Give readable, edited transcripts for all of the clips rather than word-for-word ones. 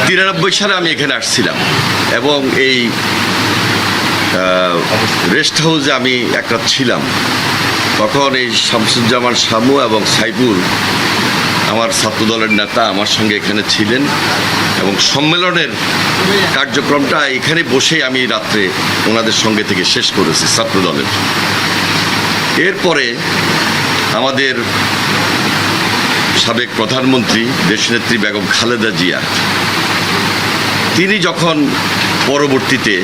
93 সালে আমি এখানে আসছিলাম এবং এই রেস্ট হাউসে আমি একটা ছিলাম। তখন এই শামসুজ্জামান শামু এবং সাইফুল আমার ছাত্রদলের নেতা আমার সঙ্গে এখানে ছিলেন এবং সম্মেলনের কার্যক্রমটা এখানে বসেই আমি রাত্রে ওনাদের সঙ্গে থেকে শেষ করেছি ছাত্রদলের। এরপরে আমাদের সাবেক প্রধানমন্ত্রী দেশনেত্রী বেগম খালেদা জিয়া তিনি যখন পরবর্তীতে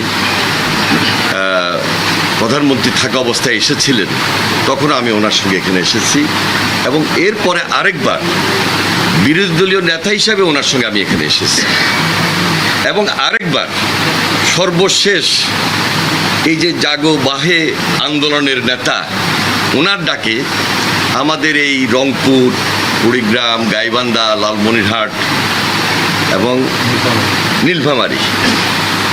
প্রধানমন্ত্রী থাকা অবস্থায় এসেছিলেন তখন আমি ওনার সঙ্গে এখানে এসেছি এবং এরপরে আরেকবার বিরোধী দলীয় নেতা হিসাবে ওনার সঙ্গে আমি এখানে এসেছি এবং আরেকবার সর্বশেষ এই যে জাগো বাহে আন্দোলনের নেতা ওনার ডাকে আমাদের এই রংপুর, কুড়িগ্রাম, গাইবান্ধা, লালমনিরহাট এবং নীলফামারী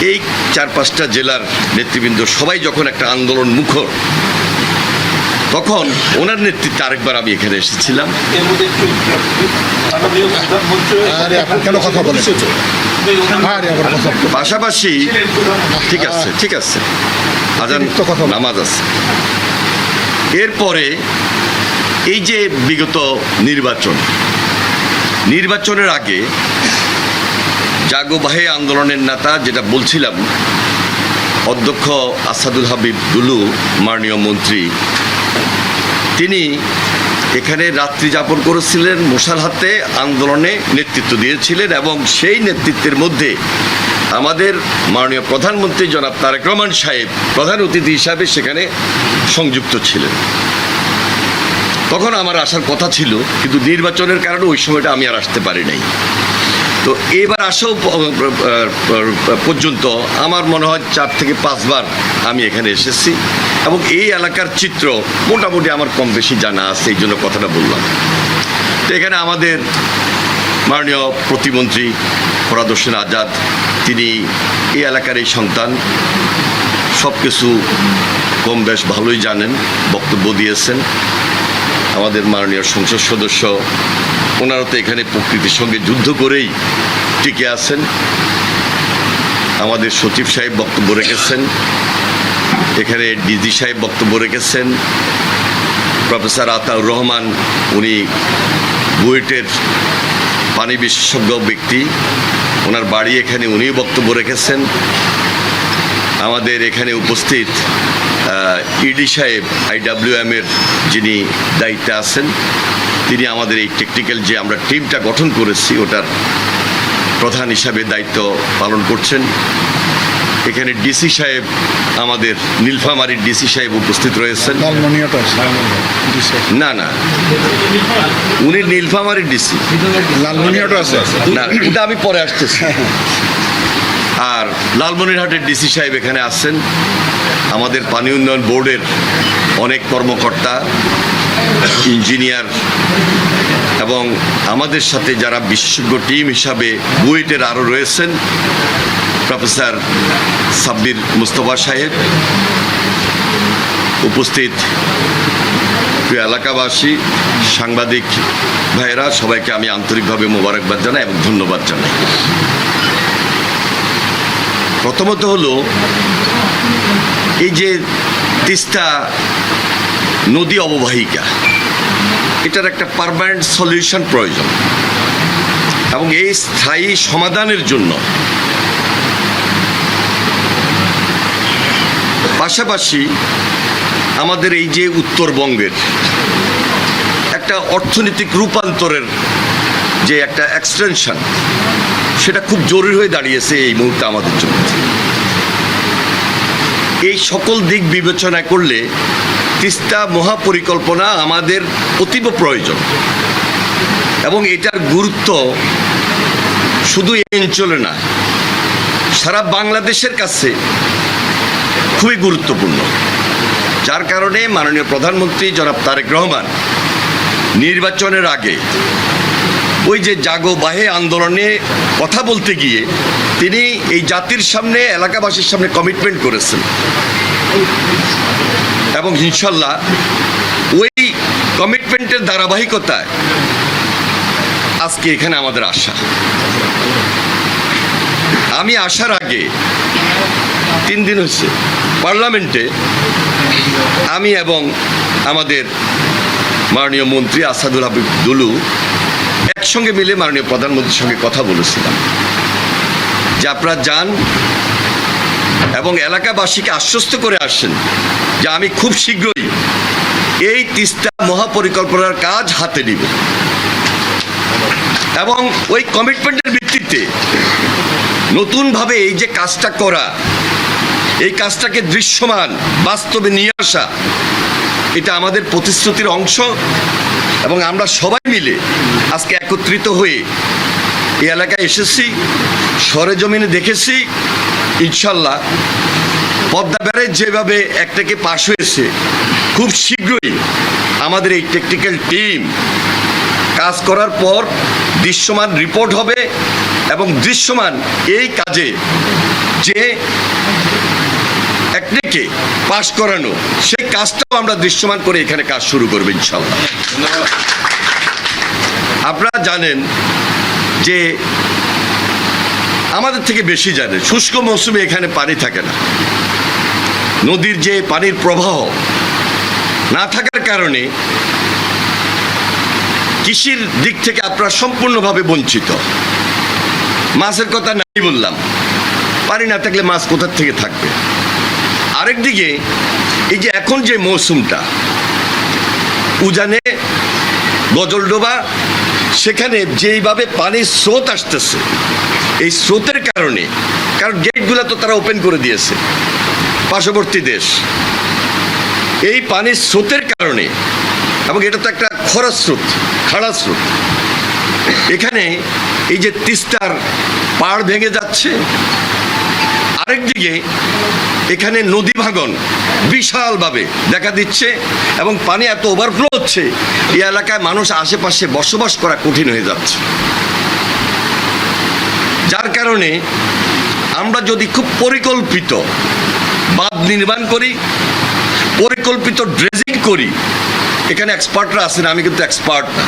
এই 4-5টা জেলার নেতৃবৃন্দ সবাই যখন একটা আন্দোলন মুখর, তখন ওনার নেতৃত্বে আরেকবার আমি এখানে এসেছিলাম। পাশাপাশি ঠিক আছে আজান নামাজ আছে। এরপরে এই যে বিগত নির্বাচনের আগে জাগো বাহে আন্দোলনের নেতা যেটা বলছিলাম অধ্যক্ষ আসাদুল হাবিব দুলু মাননীয় মন্ত্রী, তিনি এখানে রাত্রি যাপন করেছিলেন, মশাল হাতে আন্দোলনে নেতৃত্ব দিয়েছিলেন এবং সেই নেতৃত্বের মধ্যে আমাদের মাননীয় প্রধানমন্ত্রী জনাব তারেক রহমান সাহেব প্রধান অতিথি হিসাবে সেখানে সংযুক্ত ছিলেন। তখন আমার আসার কথা ছিল, কিন্তু নির্বাচনের কারণে ওই সময়টা আমি আর আসতে পারি নাই। তো এবার আসাও পর্যন্ত আমার মনে হয় 4 থেকে 5 বার আমি এখানে এসেছি এবং এই এলাকার চিত্র মোটামুটি আমার কম বেশি জানা আছে, এই জন্য কথাটা বললাম। তো এখানে আমাদের মাননীয় প্রতিমন্ত্রী ফরহাদ হোসেন আজাদ, তিনি এই এলাকার এই সন্তান, সব কিছু কম বেশ ভালোই জানেন, বক্তব্য দিয়েছেন। আমাদের মাননীয় সংসদ সদস্য ওনারা তো এখানে প্রকৃতির সঙ্গে যুদ্ধ করেই টিকে আছেন। আমাদের সচিব সাহেব বক্তব্য রেখেছেন, এখানে ডিজি সাহেব বক্তব্য রেখেছেন, প্রফেসর আতাউর রহমান উনি বুয়েটের পানি বিশেষজ্ঞ ব্যক্তি, ওনার বাড়ি এখানে, উনিও বক্তব্য রেখেছেন। আমাদের এখানে উপস্থিত ইডি সাহেব IWM এর যিনি দায়িত্বে আছেন, তিনি আমাদের এই টেকনিক্যাল যে আমরা টিমটা গঠন করেছি ওটার প্রধান হিসাবে দায়িত্ব পালন করছেন। এখানে ডিসি সাহেব, আমাদের নীলফামারীর ডিসি সাহেব উপস্থিত রয়েছেন। না উনি নীলফামারীর ডিসি, না ওটা আমি পরে আসতেছি। আর লালমনিরহাটের ডিসি সাহেব এখানে আসছেন। আমাদের পানি উন্নয়ন বোর্ডের অনেক কর্মকর্তা, ইঞ্জিনিয়ার এবং আমাদের সাথে যারা বিশেষজ্ঞ টিম হিসাবে বুয়েটের আরও রয়েছেন, প্রফেসর সাব্বির মুস্তফা সাহেব উপস্থিত, প্রিয় এলাকাবাসী, সাংবাদিক ভাইয়েরা, সবাইকে আমি আন্তরিকভাবে মোবারকবাদ জানাই এবং ধন্যবাদ জানাই। প্রথমত হলো এই যে তিস্তা নদী অববাহিকা, এটার একটা পার্মানেন্ট সলিউশন প্রয়োজন এবং এই স্থায়ী সমাধানের জন্য পাশাপাশি আমাদের এই যে উত্তরবঙ্গের একটা অর্থনৈতিক রূপান্তরের যে একটা এক্সটেনশন, সেটা খুব জরুরি হয়ে দাঁড়িয়েছে এই মুহূর্তে আমাদের জন্য। এই সকল দিক বিবেচনা করলে তিস্তা মহাপরিকল্পনা আমাদের অতীব প্রয়োজন এবং এটার গুরুত্ব শুধু এই অঞ্চলে না, সারা বাংলাদেশের কাছে খুবই গুরুত্বপূর্ণ। যার কারণে মাননীয় প্রধানমন্ত্রী জনাব তারেক রহমান নির্বাচনের আগে ওই যে জাগো বাহে আন্দোলনে কথা বলতে গিয়ে তিনি এই জাতির সামনে, এলাকাবাসীর সামনে কমিটমেন্ট করেছেন এবং ইনশাল্লাহ ওই কমিটমেন্টের ধারাবাহিকতায় আজকে এখানে আমাদের আশা। আমি আসার আগে 3 দিন হয়েছে পার্লামেন্টে আমি এবং আমাদের মাননীয় মন্ত্রী আসাদুল হাবিব দুলু একসঙ্গে মিলে মাননীয় প্রধানমন্ত্রীর সঙ্গে কথা বলেছিলাম যে আপনারা যান এবং এলাকাবাসীকে আশ্বস্ত করে আসেন যে আমি খুব শীঘ্রই এই তিস্তা মহাপরিকল্পনার কাজ হাতে নিব এবং ওই কমিটমেন্টের ভিত্তিতে নতুনভাবে এই যে কাজটা করা, এই কাজটাকে দৃশ্যমান বাস্তবে নিয়ে আসা, এটা আমাদের প্রতিশ্রুতির অংশ এবং আমরা সবাই মিলে আজকে একত্রিত হয়ে এই এলাকায় এসেছি, সরেজমিনে দেখেছি। ইনশাল্লাহ পদ্মা ব্যারেজ যেভাবে একটাকে পাশ হয়েছে, খুব শীঘ্রই আমাদের এই টেকনিক্যাল টিম কাজ করার পর দৃশ্যমান রিপোর্ট হবে এবং দৃশ্যমান এই কাজে যে একটাকে পাশ করানো, সেই কাজটাও আমরা দৃশ্যমান করে এখানে কাজ শুরু করবো ইনশাল্লাহ। আপনারা জানেন যে আমাদের থেকে বেশি জানেন শুষ্ক মৌসুমে এখানে পানি থাকে না। নদীর যে পানির প্রবাহ না থাকার কারণে কৃষির দিক থেকে আপনারা সম্পূর্ণভাবে বঞ্চিত। মাছের কথা নাই বললাম, পানি না থাকলে মাছ কোথার থেকে থাকবে। আরেকদিকে এই যে এখন যে মৌসুমটা, উজানে গজলডোবা, সেখানে যেইভাবে পানির স্রোত আসতেছে, এই স্রোতের কারণে, কারণ গেটগুলো তো তারা ওপেন করে দিয়েছে পার্শ্ববর্তী দেশ, এই পানির স্রোতের কারণে, এবং এটা তো একটা খরা স্রোত, খাড়া স্রোত, এখানে এই যে তিস্তার পাড় ভেঙে যাচ্ছে। আরেকদিকে এখানে নদী ভাঙন বিশালভাবে দেখা দিচ্ছে এবং পানি এত ওভারফ্লো হচ্ছে, এই এলাকায় মানুষ আশেপাশে বসবাস করা কঠিন হয়ে যাচ্ছে। যার কারণে আমরা যদি খুব পরিকল্পিত বাঁধ নির্মাণ করি, পরিকল্পিত ড্রেজিং করি, এখানে এক্সপার্টরা আছেন, আমি কিন্তু এক্সপার্ট না,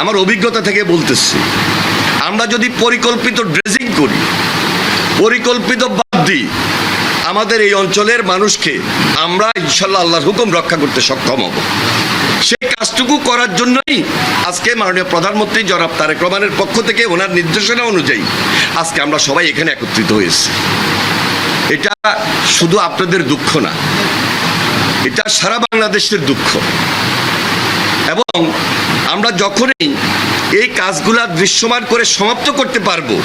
আমার অভিজ্ঞতা থেকে বলতেছি, আমরা যদি পরিকল্পিত ড্রেজিং করি, পরিকল্পিত বাঁধ দিই, আমাদের এই অঞ্চলের মানুষকে আমরা ইনশাল্লাহ আল্লাহর হুকুম রক্ষা করতে সক্ষম হব। সেই কাজটুকু করার জন্যই আজকে মাননীয় প্রধানমন্ত্রী জনাব তারেক রহমানের পক্ষ থেকে ওনার নির্দেশনা অনুযায়ী আজকে আমরা সবাই এখানে একত্রিত হয়েছি। এটা শুধু আপনাদের দুঃখ না, এটা সারা বাংলাদেশের দুঃখ। এবং আমরা যখনই এই কাজগুলা দৃশ্যমান করে সমাপ্ত করতে পারবো,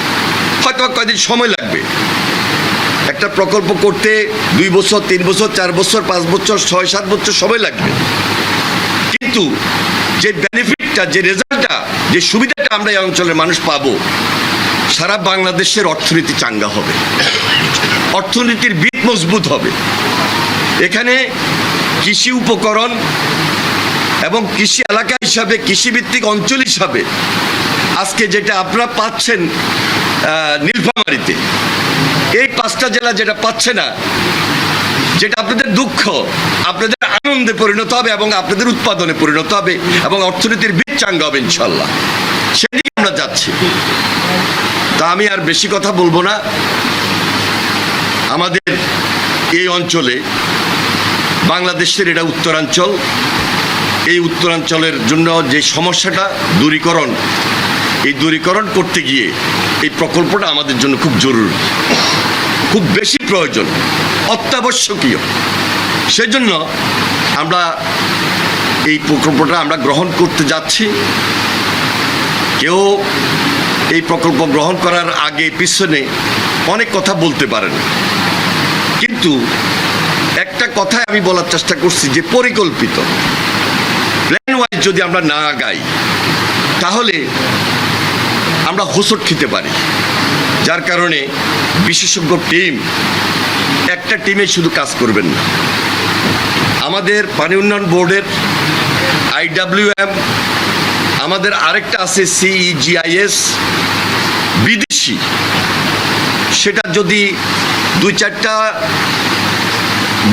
হয়তো কয়েকদিন সময় লাগবে, একটা প্রকল্প করতে 2 বছর, 3 বছর, 4 বছর, 5 বছর, 6-7 বছর সময় লাগবে, কিন্তু যে বেনিফিটটা, যে রেজাল্টটা, যে সুবিধাটা আমরা এই অঞ্চলের মানুষ পাবো, সারা বাংলাদেশের অর্থনীতি চাঙ্গা হবে, অর্থনীতির ভিত মজবুত হবে। এখানে কৃষি উপকরণ এবং কৃষি এলাকা হিসাবে, কৃষিভিত্তিক অঞ্চল হিসাবে আজকে যেটা আপনারা পাচ্ছেন নীলফামারীতে, এই 5টা জেলা যেটা পাচ্ছে না, যেটা আপনাদের দুঃখ, আপনাদের আনন্দে পরিণত হবে এবং আপনাদের উৎপাদনে পরিণত হবে এবং অর্থনীতির ভিত চাঙ্গা হবে ইনশাল্লাহ। সেদিকে আমরা যাচ্ছি। তা আমি আর বেশি কথা বলবো না। আমাদের এই অঞ্চলে, বাংলাদেশের এটা উত্তরাঞ্চল, এই উত্তরাঞ্চলের জন্য যে সমস্যাটা দূরীকরণ, এই দূরীকরণ করতে গিয়ে এই প্রকল্পটা আমাদের জন্য খুব জরুরি, খুব বেশি প্রয়োজন, অত্যাবশ্যকীয়। সেজন্য আমরা এই প্রকল্পটা আমরা গ্রহণ করতে যাচ্ছি। কেউ এই প্রকল্প গ্রহণ করার আগে পিছনে অনেক কথা বলতে পারেন, কিন্তু একটা কথাই আমি বলার চেষ্টা করছি যে পরিকল্পিত প্ল্যান ওয়াইজ যদি আমরা না আগাই, তাহলে আমরা হোঁচট খেতে পারি। যার কারণে বিশেষজ্ঞ টিম, একটা টিমে শুধু কাজ করবেন না, আমাদের পানি উন্নয়ন বোর্ডের IWM, আমাদের আরেকটা আছে CEGIS, বিদেশি, সেটা যদি 2-4টা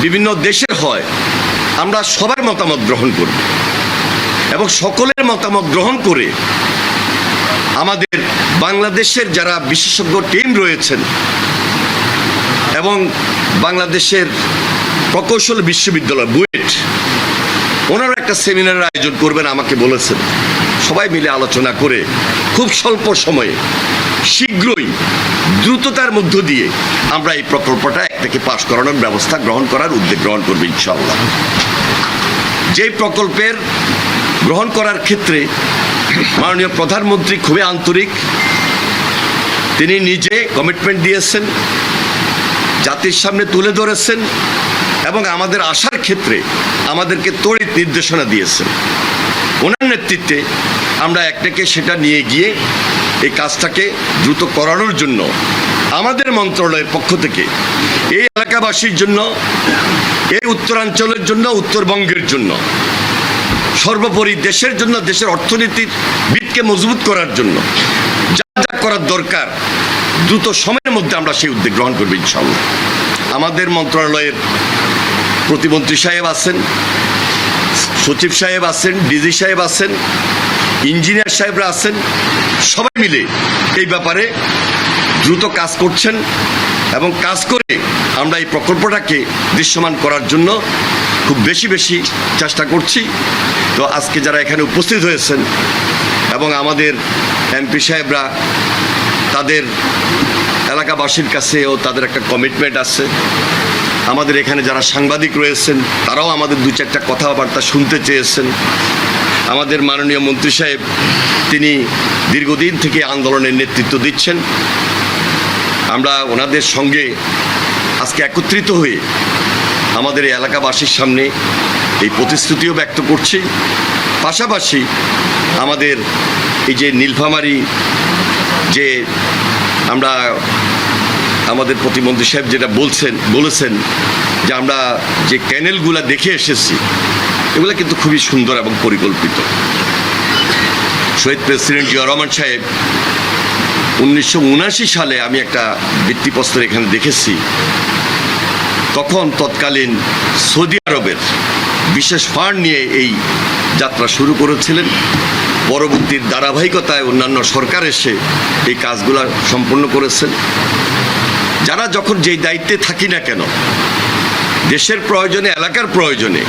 বিভিন্ন দেশের হয়, আমরা সবার মতামত গ্রহণ করব এবং সকলের মতামত গ্রহণ করে আমাদের বাংলাদেশের যারা বিশেষজ্ঞ টিম রয়েছেন এবং বাংলাদেশের প্রকৌশল বিশ্ববিদ্যালয় বুয়েট, ওনারা একটা সেমিনারের আয়োজন করবেন আমাকে বলেছেন। সবাই মিলে আলোচনা করে খুব স্বল্প সময়ে শীঘ্রই দ্রুততার মধ্য দিয়ে আমরা এই প্রকল্পটা এক থেকে পাশ করানোর ব্যবস্থা গ্রহণ করার উদ্যোগ গ্রহণ করব ইনশাআল্লাহ। যেই প্রকল্পের গ্রহণ করার ক্ষেত্রে মাননীয় প্রধানমন্ত্রী খুবই আন্তরিক, তিনি নিজে কমিটমেন্ট দিয়েছেন, জাতির সামনে তুলে ধরেছেন এবং আমাদের আশার ক্ষেত্রে আমাদেরকে তড়িৎ নির্দেশনা দিয়েছেন। ওনার নেতৃত্বে আমরা একটাকে সেটা নিয়ে গিয়ে এই কাজটাকে দ্রুত করানোর জন্য আমাদের মন্ত্রণালয়ের পক্ষ থেকে এই এলাকাবাসীর জন্য, এই উত্তরাঞ্চলের জন্য, উত্তরবঙ্গের জন্য, সর্বোপরি দেশের জন্য, দেশের অর্থনীতির ভিতকে মজবুত করার জন্য যা যা করার দরকার দ্রুত সময়ের মধ্যে আমরা সেই উদ্যোগ গ্রহণ করব ইনশাআল্লাহ। আমাদের মন্ত্রণালয়ের প্রতিমন্ত্রী সাহেব আছেন, সচিব সাহেব আছেন, ডিজি সাহেব আছেন, ইঞ্জিনিয়ার সাহেবরা আছেন, সবাই মিলে এই ব্যাপারে দ্রুত কাজ করছেন এবং কাজ করে আমরা এই প্রকল্পটাকে দৃশ্যমান করার জন্য খুব বেশি বেশি চেষ্টা করছি। তো আজকে যারা এখানে উপস্থিত হয়েছেন এবং আমাদের এমপি সাহেবরা, তাদের এলাকাবাসীর কাছেও তাদের একটা কমিটমেন্ট আছে। আমাদের এখানে যারা সাংবাদিক রয়েছেন তারাও আমাদের দু চারটা কথাবার্তা শুনতে চেয়েছেন। আমাদের মাননীয় মন্ত্রী সাহেব, তিনি দীর্ঘদিন থেকে আন্দোলনের নেতৃত্ব দিচ্ছেন। আমরা ওনাদের সঙ্গে আজকে একত্রিত হয়ে আমাদের এই এলাকাবাসীর সামনে এই প্রতিশ্রুতিও ব্যক্ত করছি। পাশাপাশি আমাদের এই যে নীলফামারী, যে আমরা আমাদের প্রতিমন্ত্রী সাহেব যেটা বলেছেন যে আমরা যে ক্যানেলগুলা দেখে এসেছি এগুলো কিন্তু খুবই সুন্দর এবং পরিকল্পিত। শহীদ প্রেসিডেন্ট জিয়া রহমান সাহেব 1979 সালে আমি একটা ভিত্তিপ্রস্তর এখানে দেখেছি, তখন তৎকালীন সৌদি আরবের বিশেষ ফান্ড নিয়ে এই যাত্রা শুরু করেছিলেন। পরবর্তীর ধারাবাহিকতায় অন্যান্য সরকার এসে এই কাজগুলো সম্পন্ন করেছেন। যারা যখন যেই দায়িত্বে থাকি না কেন, দেশের প্রয়োজনে, এলাকার প্রয়োজনে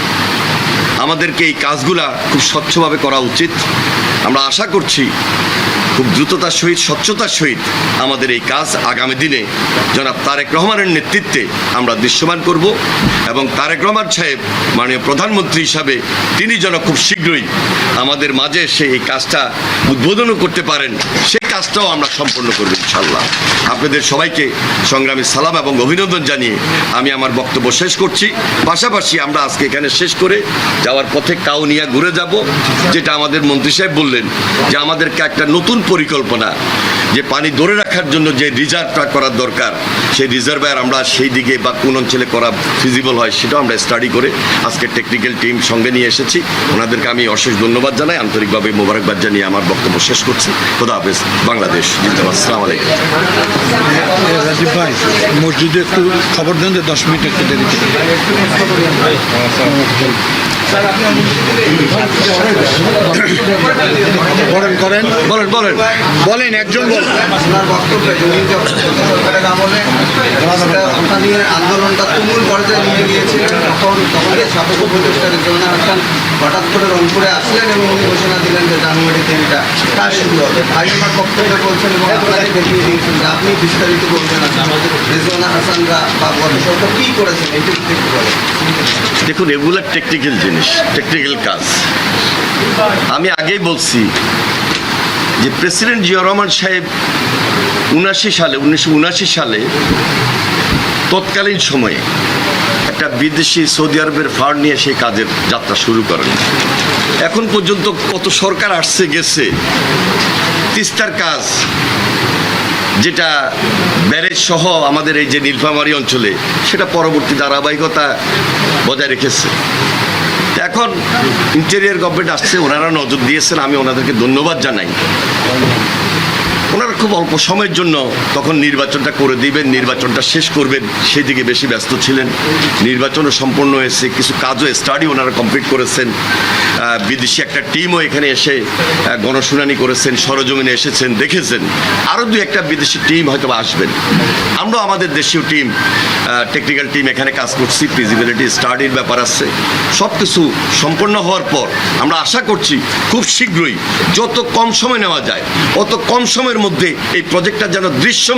আমাদেরকে এই কাজগুলা খুব স্বচ্ছভাবে করা উচিত। আমরা আশা করছি খুব দ্রুততার সহিত, স্বচ্ছতার সহিত আমাদের এই কাজ আগামী দিনে জনাব তারেক রহমানের নেতৃত্বে আমরা দৃশ্যমান করব এবং তারেক রহমান সাহেব মাননীয় প্রধানমন্ত্রী হিসাবে তিনি যেন খুব শীঘ্রই আমাদের মাঝে এসে এই কাজটা উদ্বোধনও করতে পারেন, সেই কাজটাও আমরা সম্পন্ন করব ইনশাআল্লাহ। আপনাদের সবাইকে সংগ্রামী সালাম এবং অভিনন্দন জানিয়ে আমি আমার বক্তব্য শেষ করছি। পাশাপাশি আমরা আজকে এখানে শেষ করে যাওয়ার পথে কাউনিয়া ঘুরে যাব, যেটা আমাদের মন্ত্রী সাহেব বললেন যে আমাদেরকে একটা নতুন পরিকল্পনা, যে পানি ধরে রাখার জন্য যে রিজার্ভটা করার দরকার, সেই রিজার্ভার আমরা সেই দিকে বা কোন অঞ্চলে করা ফিজিবল হয় সেটাও আমরা স্টাডি করে আজকে টেকনিক্যাল টিম সঙ্গে নিয়ে এসেছি। ওনাদেরকে আমি অশেষ ধন্যবাদ জানাই, আন্তরিকভাবে মোবারকবাদ জানিয়ে আমার বক্তব্য শেষ করছি। খোদা হাফেজ, বাংলাদেশ জিন্দাবাদ। আসসালামু আলাইকুম। রাজীব ভাই, মসজিদে একটু খবর দেন যে 10 মিনিট একটু দেরি করেন। বলেন একজন আন্দোলনটা তুমুল পর্যায়ে নিয়ে গিয়েছিলেন। তখন ছাত্র উপদেষ্টা রেজওয়ানা হাসান হঠাৎ করে রংপুরে আসলেন এবং উনি ঘোষণা দিলেন যে জানুয়ারিতে এটা কাজ শুরু হবে। ভাই আমার বক্তব্যে বলছেন এবং আপনাকে দেখিয়ে দিয়েছেন যে আপনি বিস্তারিত বলবেন রেজওয়ানা হাসানরা বা গত সরকার কী করেছেন এটি দেখতে বলেন। দেখুন, এগুলো টেকনিক্যাল জিনিস, টেকনিক্যাল কাজ। আমি আগেই বলছি যে প্রেসিডেন্ট জিয়া রহমান সাহেব 1979 সালে তৎকালীন সময়ে একটা বিদেশি সৌদি আরবের ফান্ড নিয়ে সেই কাজের যাত্রা শুরু করেন। এখন পর্যন্ত কত সরকার আসছে গেছে, তিস্তার কাজ যেটা ব্যারেজ সহ আমাদের এই যে নীলফামারী অঞ্চলে, সেটা পরবর্তী ধারাবাহিকতা বজায় রেখেছে। এখন ইন্টেরিয়র গভর্নমেন্ট আসছে, ওনারা নজর দিয়েছেন, আমি ওনাদেরকে ধন্যবাদ জানাই। ওনারা খুব অল্প সময়ের জন্য তখন নির্বাচনটা করে দিবেন, নির্বাচনটা শেষ করবেন, সেদিকে বেশি ব্যস্ত ছিলেন। নির্বাচনও সম্পন্ন হয়েছে, কিছু কাজও স্টাডি ওনারা কমপ্লিট করেছেন। বিদেশি একটা টিমও এখানে এসে গণশুনানি করেছেন, সরজমিনে এসেছেন, দেখেছেন। আরও দু একটা বিদেশি টিম হয়তো আসবেন। আমরা আমাদের দেশীয় টিম, টেকনিক্যাল টিম এখানে কাজ করছি, ফিজিবিলিটি স্টাডির ব্যাপার আছে। সব কিছু সম্পন্ন হওয়ার পর আমরা আশা করছি খুব শীঘ্রই, যত কম সময় নেওয়া যায় অত কম সময়ের মধ্যে এই প্রজেক্টটা যেন দৃশ্যমান